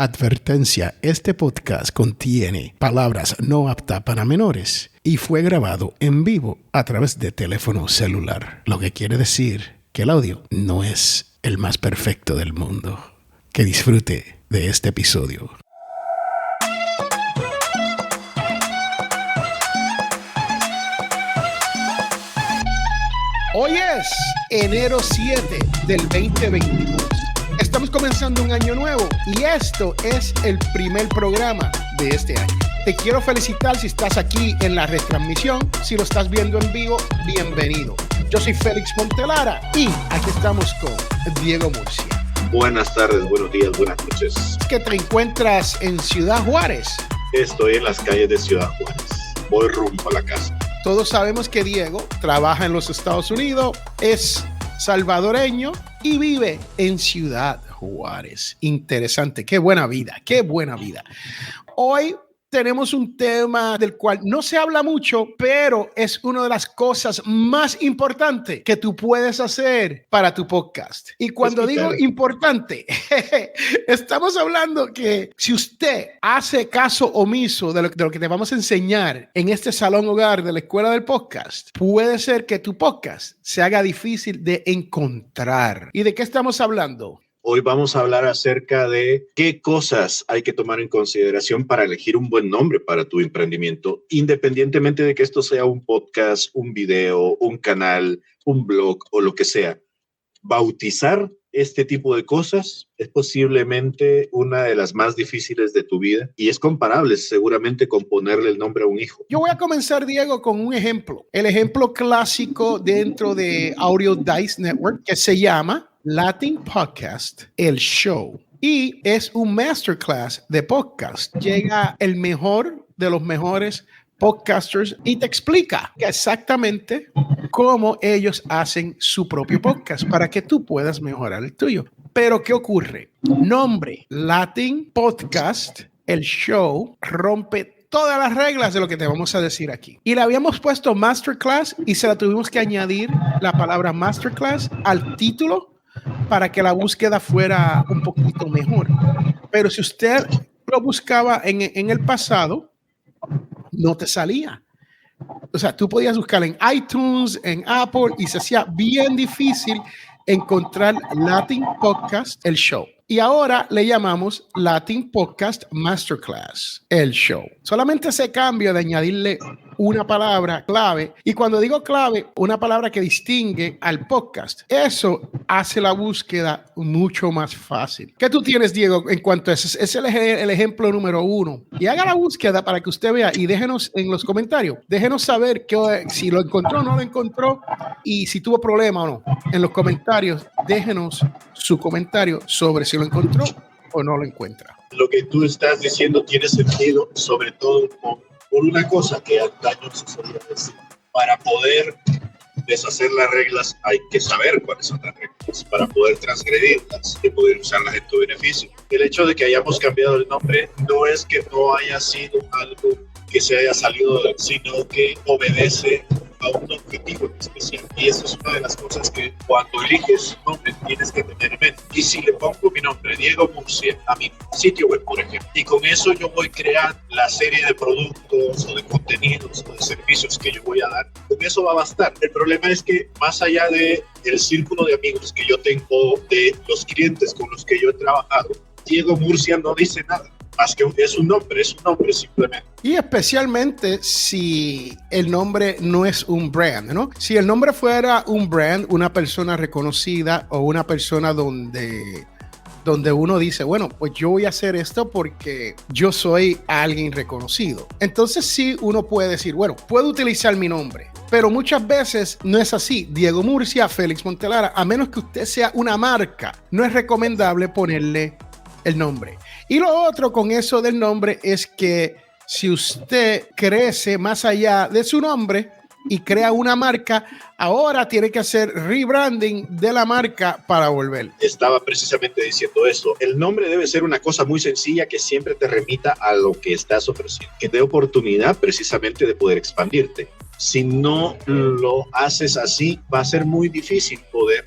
Advertencia, este podcast contiene palabras no aptas para menores y fue grabado en vivo a través de teléfono celular, lo que quiere decir que el audio no es el más perfecto del mundo. Que disfrute de este episodio. Hoy es enero 7 del 2022. Estamos comenzando un año nuevo y esto es el primer programa de este año. Te quiero felicitar si estás aquí en la retransmisión. Si lo estás viendo en vivo, bienvenido. Yo soy Félix Montelara y aquí estamos con Diego Murcia. Buenas tardes, buenos días, buenas noches. Es que te encuentras en Ciudad Juárez. Estoy en las calles de Ciudad Juárez. Voy rumbo a la casa. Todos sabemos que Diego trabaja en los Estados Unidos, es salvadoreño y vive en Ciudad Juárez. Interesante, qué buena vida, qué buena vida. Hoy tenemos un tema del cual no se habla mucho, pero es una de las cosas más importantes que tú puedes hacer para tu podcast. Y cuando digo importante, estamos hablando que si usted hace caso omiso de lo que te vamos a enseñar en este salón hogar de la escuela del podcast, puede ser que tu podcast se haga difícil de encontrar. ¿Y de qué estamos hablando? Hoy vamos a hablar acerca de qué cosas hay que tomar en consideración para elegir un buen nombre para tu emprendimiento, independientemente de que esto sea un podcast, un video, un canal, un blog o lo que sea. Bautizar este tipo de cosas es posiblemente una de las más difíciles de tu vida y es comparable seguramente con ponerle el nombre a un hijo. Yo voy a comenzar, Diego, con un ejemplo. El ejemplo clásico dentro de Audio Dice Network que se llama Latin Podcast, el show. Y es un masterclass de podcast. Llega el mejor de los mejores podcasters y te explica exactamente cómo ellos hacen su propio podcast para que tú puedas mejorar el tuyo. Pero ¿qué ocurre? Nombre, Latin Podcast, el show, rompe todas las reglas de lo que te vamos a decir aquí. Y le habíamos puesto masterclass y se la tuvimos que añadir la palabra masterclass al título para que la búsqueda fuera un poquito mejor. Pero si usted lo buscaba en el pasado, no te salía. O sea, tú podías buscar en iTunes, en Apple, y se hacía bien difícil encontrar Latin Podcast, el show. Y ahora le llamamos Latin Podcast Masterclass, el show. Solamente ese cambio de añadirle una palabra clave. Y cuando digo clave, una palabra que distingue al podcast. Eso hace la búsqueda mucho más fácil. ¿Qué tú tienes, Diego, en cuanto a eso? Es el ejemplo número 1. Y haga la búsqueda para que usted vea y déjenos en los comentarios. Déjenos saber si lo encontró o no lo encontró y si tuvo problema o no. En los comentarios, déjenos su comentario sobre si lo encontró o no lo encuentra. Lo que tú estás diciendo tiene sentido, sobre todo por una cosa que antaño se solía decir. Para poder deshacer las reglas hay que saber cuáles son las reglas para poder transgredirlas y poder usarlas en tu beneficio. El hecho de que hayamos cambiado el nombre no es que no haya sido algo que se haya salido, sino que obedece a un objetivo en especial. Y esa es una de las cosas que cuando eliges nombre tienes que tener en mente. Y si le pongo mi nombre, Diego Murcia, a mi sitio web, por ejemplo, y con eso yo voy creando la serie de productos o de contenidos o de servicios que yo voy a dar, con eso va a bastar. El problema es que más allá de el círculo de amigos que yo tengo, de los clientes con los que yo he trabajado, Diego Murcia no dice nada. Más que es un nombre simplemente. Y especialmente si el nombre no es un brand, ¿no? Si el nombre fuera un brand, una persona reconocida o una persona donde uno dice, bueno, pues yo voy a hacer esto porque yo soy alguien reconocido. Entonces sí, uno puede decir, bueno, puedo utilizar mi nombre. Pero muchas veces no es así. Diego Murcia, Félix Montelara, a menos que usted sea una marca, no es recomendable ponerle el nombre. Y lo otro con eso del nombre es que si usted crece más allá de su nombre y crea una marca, ahora tiene que hacer rebranding de la marca para volver. Estaba precisamente diciendo eso. El nombre debe ser una cosa muy sencilla que siempre te remita a lo que estás ofreciendo, que te dé oportunidad precisamente de poder expandirte. Si no lo haces así, va a ser muy difícil poder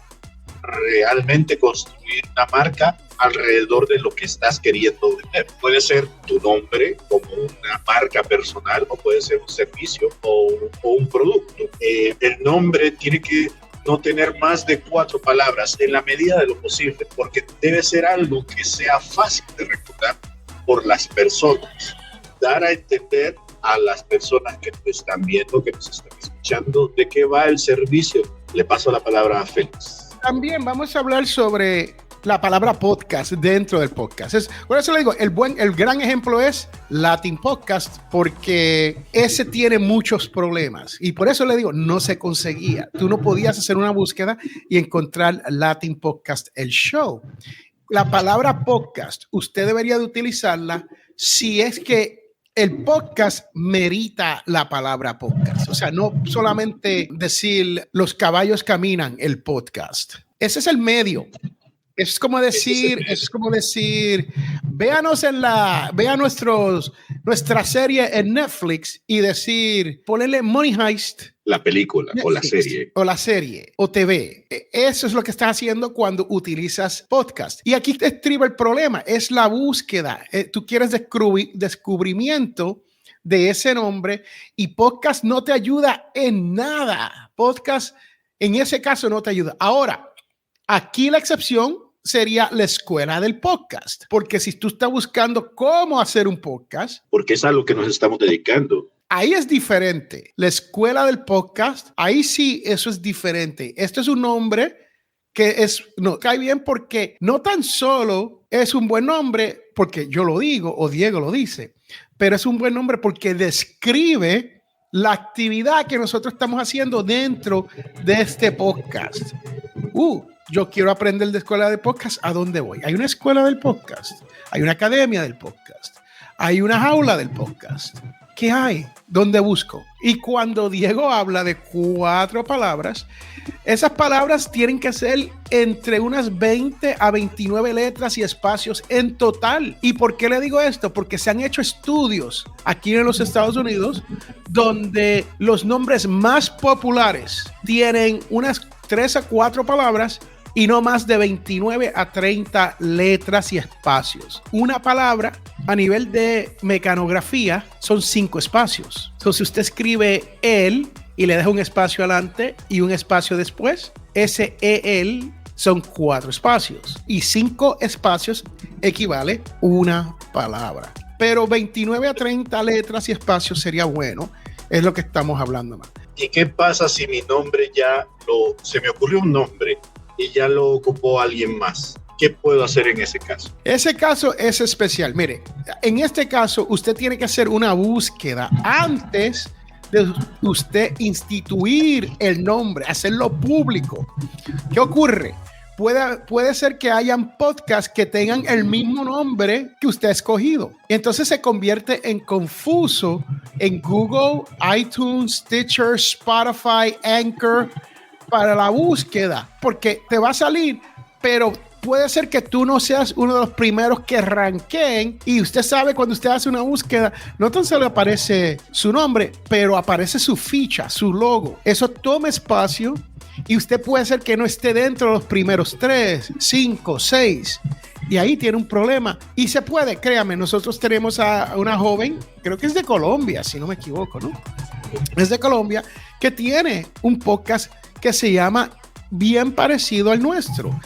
realmente construir una marca alrededor de lo que estás queriendo vender. Puede ser tu nombre como una marca personal o puede ser un servicio o un producto. El nombre tiene que no tener más de 4 palabras en la medida de lo posible, porque debe ser algo que sea fácil de recordar por las personas. Dar a entender a las personas que nos están viendo, que nos están escuchando, de qué va el servicio. Le paso la palabra a Félix. También vamos a hablar sobre la palabra podcast dentro del podcast. Por eso le digo, el gran ejemplo es Latin Podcast, porque ese tiene muchos problemas. Y por eso le digo, no se conseguía. Tú no podías hacer una búsqueda y encontrar Latin Podcast, el show. La palabra podcast, usted debería de utilizarla si es que el podcast merita la palabra podcast. O sea, no solamente decir los caballos caminan, el podcast. Ese es el medio. Es como decir, véanos vea nuestra serie en Netflix y decir, ponerle Money Heist. La película Netflix, o la serie o TV. Eso es lo que estás haciendo cuando utilizas podcast. Y aquí te estriba el problema, es la búsqueda. Tú quieres descubrimiento de ese nombre y podcast no te ayuda en nada. Podcast en ese caso no te ayuda. Ahora, aquí la excepción sería la escuela del podcast, porque si tú estás buscando cómo hacer un podcast, porque es a lo que nos estamos dedicando. Ahí es diferente. La escuela del podcast, ahí sí, eso es diferente. Esto es un nombre que cae bien porque no tan solo es un buen nombre porque yo lo digo o Diego lo dice, pero es un buen nombre porque describe la actividad que nosotros estamos haciendo dentro de este podcast. Yo quiero aprender de escuela de podcast. ¿A dónde voy? Hay una escuela del podcast. Hay una academia del podcast. Hay una jaula del podcast. ¿Qué hay? ¿Dónde busco? Y cuando Diego habla de 4 palabras, esas palabras tienen que ser entre unas 20 a 29 letras y espacios en total. ¿Y por qué le digo esto? Porque se han hecho estudios aquí en los Estados Unidos donde los nombres más populares tienen unas 3 a 4 palabras y no más de 29 a 30 letras y espacios. Una palabra a nivel de mecanografía son 5 espacios. Entonces, si usted escribe él y le deja un espacio adelante y un espacio después, ese él son 4 espacios y 5 espacios equivale una palabra. Pero 29 a 30 letras y espacios sería bueno. Es lo que estamos hablando más. ¿Y qué pasa si mi nombre se me ocurrió un nombre y ya lo ocupó alguien más? ¿Qué puedo hacer en ese caso? Ese caso es especial. Mire, en este caso usted tiene que hacer una búsqueda antes de usted instituir el nombre, hacerlo público. ¿Qué ocurre? Puede ser que hayan podcasts que tengan el mismo nombre que usted ha escogido. Entonces se convierte en confuso en Google, iTunes, Stitcher, Spotify, Anchor para la búsqueda, porque te va a salir, pero puede ser que tú no seas uno de los primeros que ranqueen y usted sabe cuando usted hace una búsqueda, no tan solo aparece su nombre, pero aparece su ficha, su logo. Eso toma espacio y usted puede ser que no esté dentro de los primeros 3, 5, 6 y ahí tiene un problema. Y se puede, créame, nosotros tenemos a una joven, creo que es de Colombia, si no me equivoco, ¿no? Es de Colombia, que tiene un podcast que se llama bien parecido al nuestro.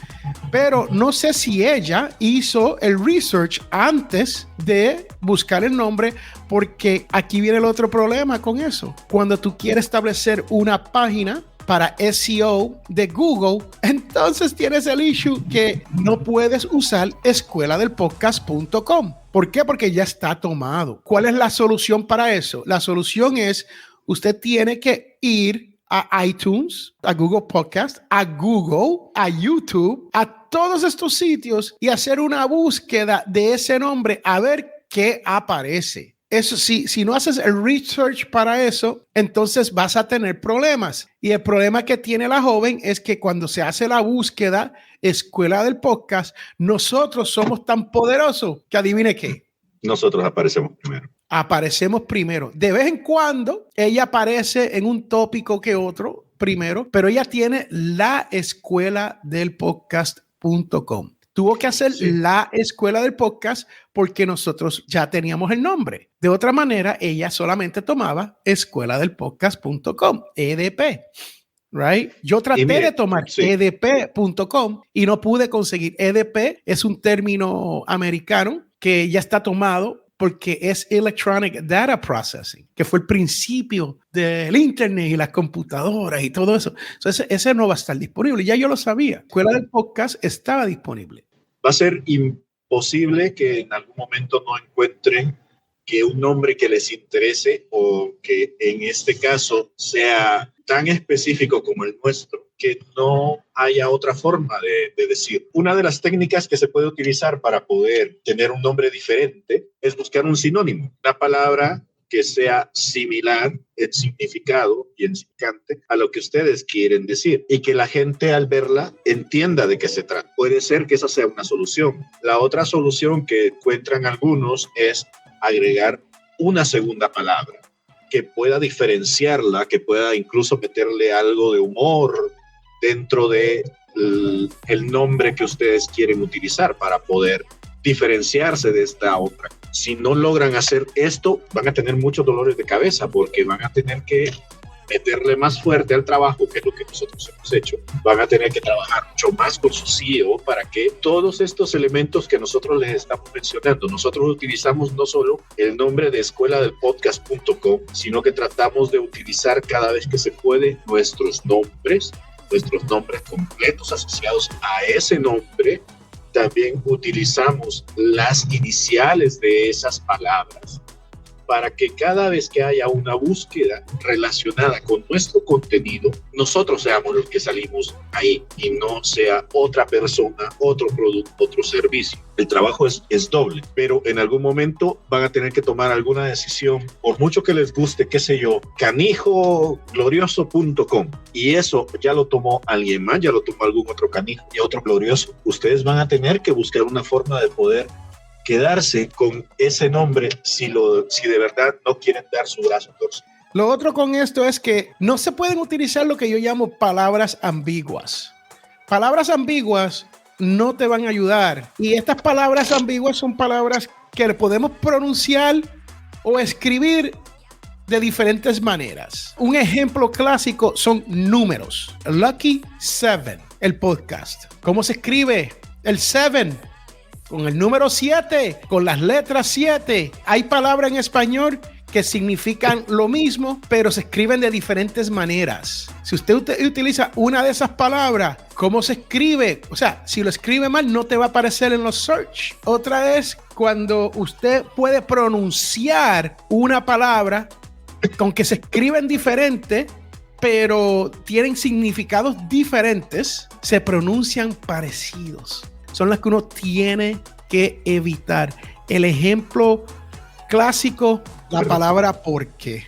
Pero no sé si ella hizo el research antes de buscar el nombre, porque aquí viene el otro problema con eso. Cuando tú quieres establecer una página para SEO de Google, entonces tienes el issue que no puedes usar escueladelpodcast.com. ¿Por qué? Porque ya está tomado. ¿Cuál es la solución para eso? La solución es, usted tiene que ir a iTunes, a Google Podcast, a Google, a YouTube, a todos estos sitios y hacer una búsqueda de ese nombre a ver qué aparece. Eso sí, si no haces el research para eso, entonces vas a tener problemas. Y el problema que tiene la joven es que cuando se hace la búsqueda, Escuela del Podcast, nosotros somos tan poderosos que adivine qué. Nosotros aparecemos primero. De vez en cuando ella aparece en un tópico que otro, primero, pero ella tiene la escuela del podcast.com. Tuvo que hacer la escuela del podcast porque nosotros ya teníamos el nombre. De otra manera, ella solamente tomaba escuela del podcast.com, EDP. Right? Yo traté de tomar edp.com y no pude conseguir. EDP es un término americano que ya está tomado porque es Electronic Data Processing, que fue el principio del Internet y las computadoras y todo eso. Entonces, ese no va a estar disponible. Ya yo lo sabía. La escuela del podcast estaba disponible. Va a ser imposible que en algún momento no encuentren que un nombre que les interese o que en este caso sea tan específico como el nuestro, que no haya otra forma de decir. Una de las técnicas que se puede utilizar para poder tener un nombre diferente es buscar un sinónimo, una palabra que sea similar en significado y en significante a lo que ustedes quieren decir y que la gente al verla entienda de qué se trata. Puede ser que esa sea una solución. La otra solución que encuentran algunos es agregar una segunda palabra que pueda diferenciarla, que pueda incluso meterle algo de humor dentro de el nombre que ustedes quieren utilizar para poder diferenciarse de esta otra. Si no logran hacer esto, van a tener muchos dolores de cabeza porque van a tener que meterle más fuerte al trabajo, que es lo que nosotros hemos hecho. Van a tener que trabajar mucho más con su CEO para que todos estos elementos que nosotros les estamos mencionando, nosotros utilizamos no solo el nombre de escuela del podcast.com, sino que tratamos de utilizar cada vez que se puede nuestros nombres completos asociados a ese nombre. También utilizamos las iniciales de esas palabras para que cada vez que haya una búsqueda relacionada con nuestro contenido, nosotros seamos los que salimos ahí y no sea otra persona, otro producto, otro servicio. El trabajo es doble, pero en algún momento van a tener que tomar alguna decisión, por mucho que les guste, qué sé yo, canijoglorioso.com, y eso ya lo tomó alguien más, ya lo tomó algún otro canijo y otro glorioso. Ustedes van a tener que buscar una forma de poder quedarse con ese nombre si de verdad no quieren dar su brazo a torcer. Lo otro con esto es que no se pueden utilizar lo que yo llamo palabras ambiguas. Palabras ambiguas no te van a ayudar. Y estas palabras ambiguas son palabras que podemos pronunciar o escribir de diferentes maneras. Un ejemplo clásico son números. Lucky 7, el podcast. ¿Cómo se escribe el 7? Con el número 7, con las letras 7. Hay palabras en español que significan lo mismo, pero se escriben de diferentes maneras. Si usted utiliza una de esas palabras, ¿cómo se escribe? O sea, si lo escribe mal, no te va a aparecer en los search. Otra es cuando usted puede pronunciar una palabra, aunque se escriben diferente, pero tienen significados diferentes, se pronuncian parecidos. Son las que uno tiene que evitar. El ejemplo clásico, la palabra ¿por qué?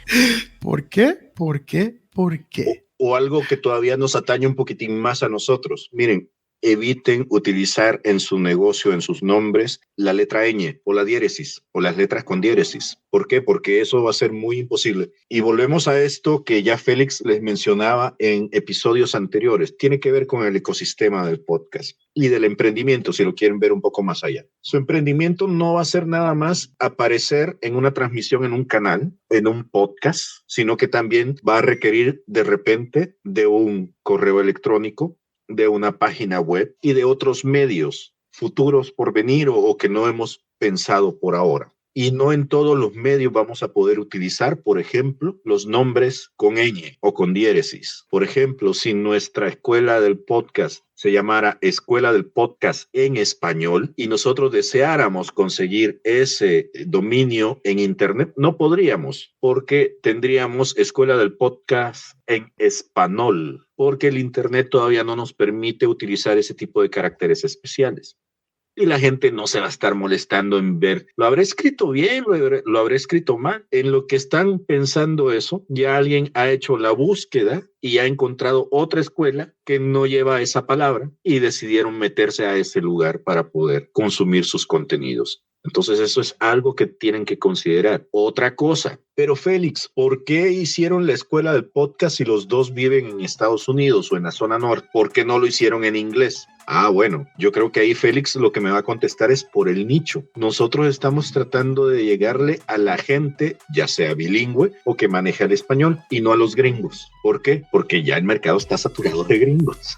¿Por qué? ¿Por qué? ¿Por qué? O algo que todavía nos atañe un poquitín más a nosotros. Miren, eviten utilizar en su negocio, en sus nombres, la letra ñ o la diéresis o las letras con diéresis. ¿Por qué? Porque eso va a ser muy imposible. Y volvemos a esto que ya Félix les mencionaba en episodios anteriores. Tiene que ver con el ecosistema del podcast y del emprendimiento, si lo quieren ver un poco más allá. Su emprendimiento no va a ser nada más aparecer en una transmisión en un canal, en un podcast, sino que también va a requerir de repente de un correo electrónico, de una página web y de otros medios futuros por venir o que no hemos pensado por ahora. Y no en todos los medios vamos a poder utilizar, por ejemplo, los nombres con ñ o con diéresis. Por ejemplo, si nuestra escuela del podcast se llamara Escuela del Podcast en Español y nosotros deseáramos conseguir ese dominio en Internet, no podríamos, porque tendríamos Escuela del Podcast en Español, porque el Internet todavía no nos permite utilizar ese tipo de caracteres especiales. Y la gente no se va a estar molestando en ver, ¿lo habré escrito bien? ¿Lo habré escrito mal? En lo que están pensando eso, ya alguien ha hecho la búsqueda y ha encontrado otra escuela que no lleva esa palabra y decidieron meterse a ese lugar para poder consumir sus contenidos. Entonces eso es algo que tienen que considerar. Otra cosa, pero Félix, ¿por qué hicieron la escuela del podcast si los dos viven en Estados Unidos o en la zona norte? ¿Por qué no lo hicieron en inglés? Ah, bueno, yo creo que ahí Félix lo que me va a contestar es por el nicho. Nosotros estamos tratando de llegarle a la gente, ya sea bilingüe o que maneja el español, y no a los gringos. ¿Por qué? Porque ya el mercado está saturado de gringos.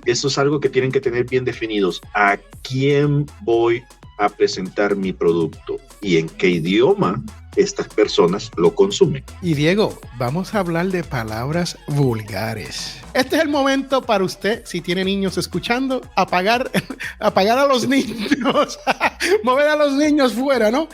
Eso es algo que tienen que tener bien definidos. ¿A quién voy a presentar mi producto y en qué idioma estas personas lo consumen? Y Diego, vamos a hablar de palabras vulgares. Este es el momento para usted, si tiene niños escuchando, apagar a los niños, mover a los niños fuera, ¿no?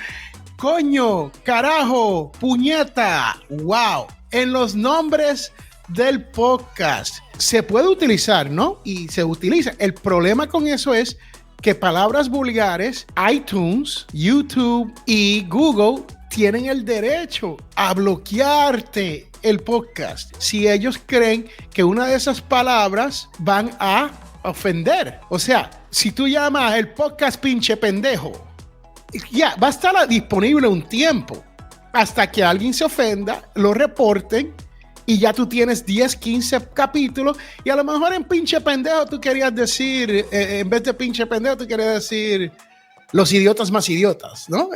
Coño, carajo, puñeta, wow. En los nombres del podcast se puede utilizar, ¿no? Y se utiliza. El problema con eso es que palabras vulgares, iTunes, YouTube y Google tienen el derecho a bloquearte el podcast si ellos creen que una de esas palabras van a ofender. O sea, si tú llamas el podcast pinche pendejo, ya va a estar disponible un tiempo hasta que alguien se ofenda, lo reporten y ya tú tienes 10, 15 capítulos y a lo mejor en pinche pendejo tú querías decir, en vez de pinche pendejo tú querías decir los idiotas más idiotas, ¿no?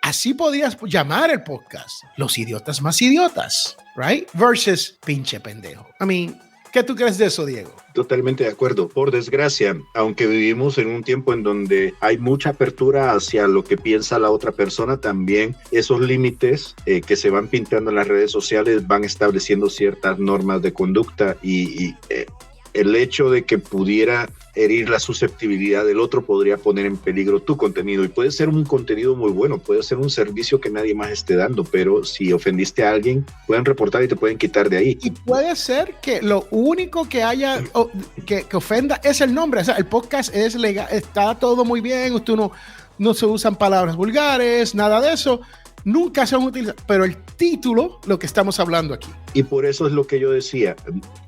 Así podías llamar el podcast, los idiotas más idiotas, right? Versus pinche pendejo. I mean, ¿qué tú crees de eso, Diego? Totalmente de acuerdo. Por desgracia, aunque vivimos en un tiempo en donde hay mucha apertura hacia lo que piensa la otra persona, también esos límites que se van pintando en las redes sociales van estableciendo ciertas normas de conducta y el hecho de que pudiera herir la susceptibilidad del otro podría poner en peligro tu contenido, y puede ser un contenido muy bueno, puede ser un servicio que nadie más esté dando, pero si ofendiste a alguien pueden reportar y te pueden quitar de ahí. Y puede ser que lo único que haya que ofenda es el nombre. O sea, el podcast es legal, está todo muy bien, usted no se usan palabras vulgares, nada de eso, nunca se han utilizado, pero el título, lo que estamos hablando aquí. Y por eso es lo que yo decía,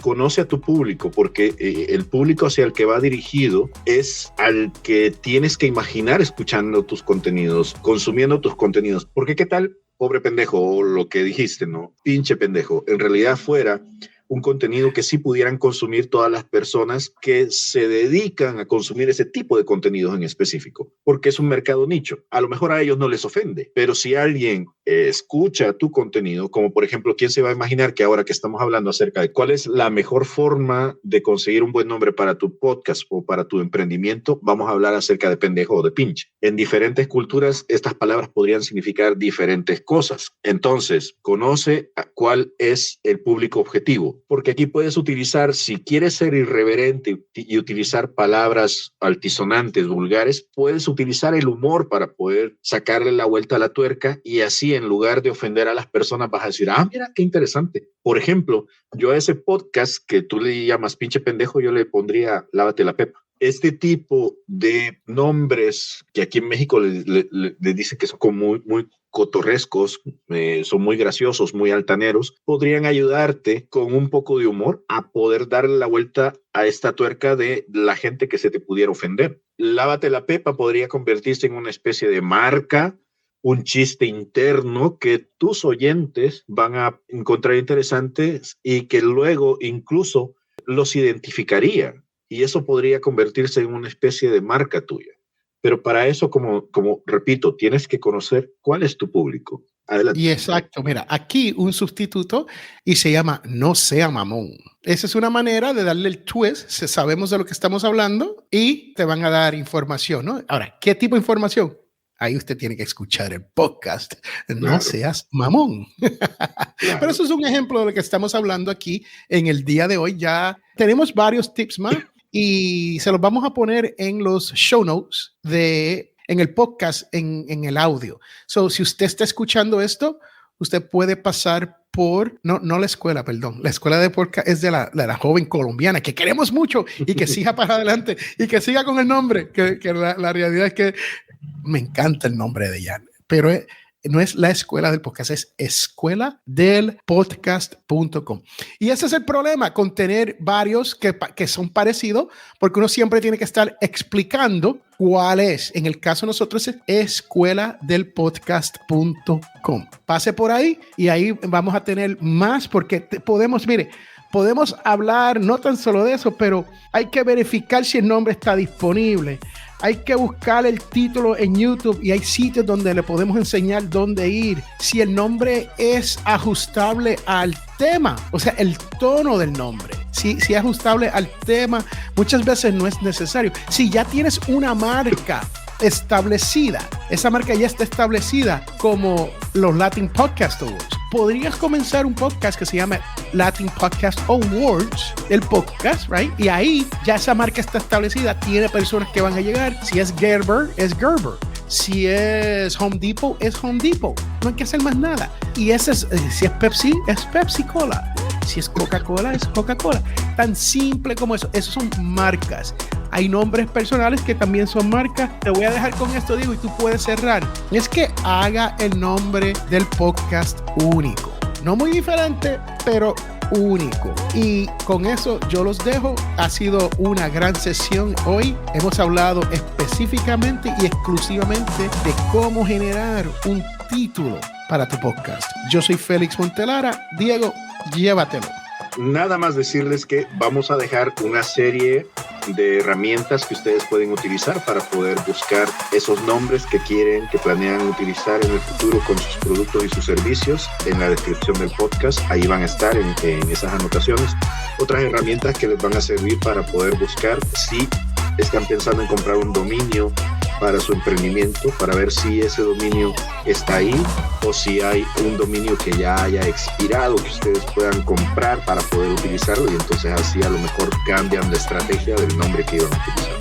conoce a tu público, porque el público hacia el que va dirigido es al que tienes que imaginar escuchando tus contenidos, consumiendo tus contenidos. Porque qué tal, pobre pendejo, o lo que dijiste, ¿no? Pinche pendejo. En realidad fuera un contenido que sí pudieran consumir todas las personas que se dedican a consumir ese tipo de contenidos en específico, porque es un mercado nicho. A lo mejor a ellos no les ofende, pero si alguien escucha tu contenido, como por ejemplo, ¿quién se va a imaginar que ahora que estamos hablando acerca de cuál es la mejor forma de conseguir un buen nombre para tu podcast o para tu emprendimiento, vamos a hablar acerca de pendejo o de pinche? En diferentes culturas, estas palabras podrían significar diferentes cosas. Entonces, conoce cuál es el público objetivo, porque aquí puedes utilizar, si quieres ser irreverente y utilizar palabras altisonantes, vulgares, puedes utilizar el humor para poder sacarle la vuelta a la tuerca, y así, en lugar de ofender a las personas, vas a decir, ah, mira, qué interesante. Por ejemplo, yo a ese podcast que tú le llamas pinche pendejo, yo le pondría lávate la pepa. Este tipo de nombres que aquí en México le dicen que son como muy cotorrescos, son muy graciosos, muy altaneros, podrían ayudarte con un poco de humor a poder darle la vuelta a esta tuerca de la gente que se te pudiera ofender. Lávate la pepa podría convertirse en una especie de marca, un chiste interno que tus oyentes van a encontrar interesantes y que luego incluso los identificaría, y eso podría convertirse en una especie de marca tuya. Pero para eso, como repito, tienes que conocer cuál es tu público. Adelante. Y exacto, mira, aquí un sustituto y se llama no sea mamón. Esa es una manera de darle el twist, sabemos de lo que estamos hablando y te van a dar información, ¿no? Ahora, ¿qué tipo de información? Ahí usted tiene que escuchar el podcast. No claro. Seas mamón. Claro. Pero eso es un ejemplo de lo que estamos hablando aquí en el día de hoy. Ya tenemos varios tips más y se los vamos a poner en los show notes en el podcast, en el audio. So, si usted está escuchando esto, usted puede pasar por, no la escuela, perdón, la escuela de podcast es de la joven colombiana, que queremos mucho y que siga para adelante y que siga con el nombre, que la realidad es que me encanta el nombre de ella, pero No es la escuela del podcast, es escueladelpodcast.com. Y ese es el problema con tener varios que son parecidos, porque uno siempre tiene que estar explicando cuál es. En el caso de nosotros es escueladelpodcast.com. Pase por ahí y ahí vamos a tener más, porque podemos hablar no tan solo de eso, pero hay que verificar si el nombre está disponible. Hay que buscar el título en YouTube y hay sitios donde le podemos enseñar dónde ir. Si el nombre es ajustable al tema, o sea, el tono del nombre. Si es ajustable al tema, muchas veces no es necesario. Si ya tienes una marca establecida, esa marca ya está establecida, como los Latin Podcast Awards, podrías comenzar un podcast que se llama Latin Podcast Awards, el podcast, right? Y ahí ya esa marca está establecida, tiene personas que van a llegar. Si es Gerber, es Gerber. Si es Home Depot, es Home Depot. No hay que hacer más nada. Y ese es, si es Pepsi, es Pepsi Cola. Si es Coca-Cola, es Coca-Cola. Tan simple como eso. Esos son marcas. Hay nombres personales que también son marcas. Te voy a dejar con esto, Diego, y tú puedes cerrar. Es que haga el nombre del podcast único. No muy diferente, pero único. Y con eso yo los dejo. Ha sido una gran sesión hoy. Hemos hablado específicamente y exclusivamente de cómo generar un título para tu podcast. Yo soy Félix Montelara. Diego, llévatelo. Nada más decirles que vamos a dejar una serie de herramientas que ustedes pueden utilizar para poder buscar esos nombres que planean utilizar en el futuro con sus productos y sus servicios. En la descripción del podcast, ahí van a estar en esas anotaciones otras herramientas que les van a servir para poder buscar si están pensando en comprar un dominio para su emprendimiento, para ver si ese dominio está ahí o si hay un dominio que ya haya expirado que ustedes puedan comprar para poder utilizarlo, y entonces así a lo mejor cambian de estrategia del nombre que iban a utilizar.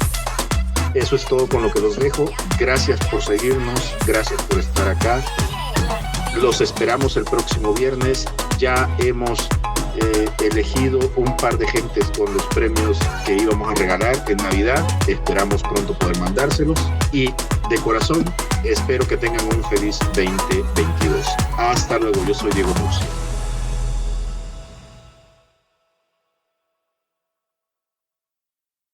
Eso es todo con lo que los dejo. Gracias por seguirnos, gracias por estar acá. Los esperamos el próximo viernes. Ya hemos elegido un par de gentes con los premios que íbamos a regalar en Navidad. Esperamos pronto poder mandárselos y de corazón espero que tengan un feliz 2022. Hasta luego, yo soy Diego Murcia.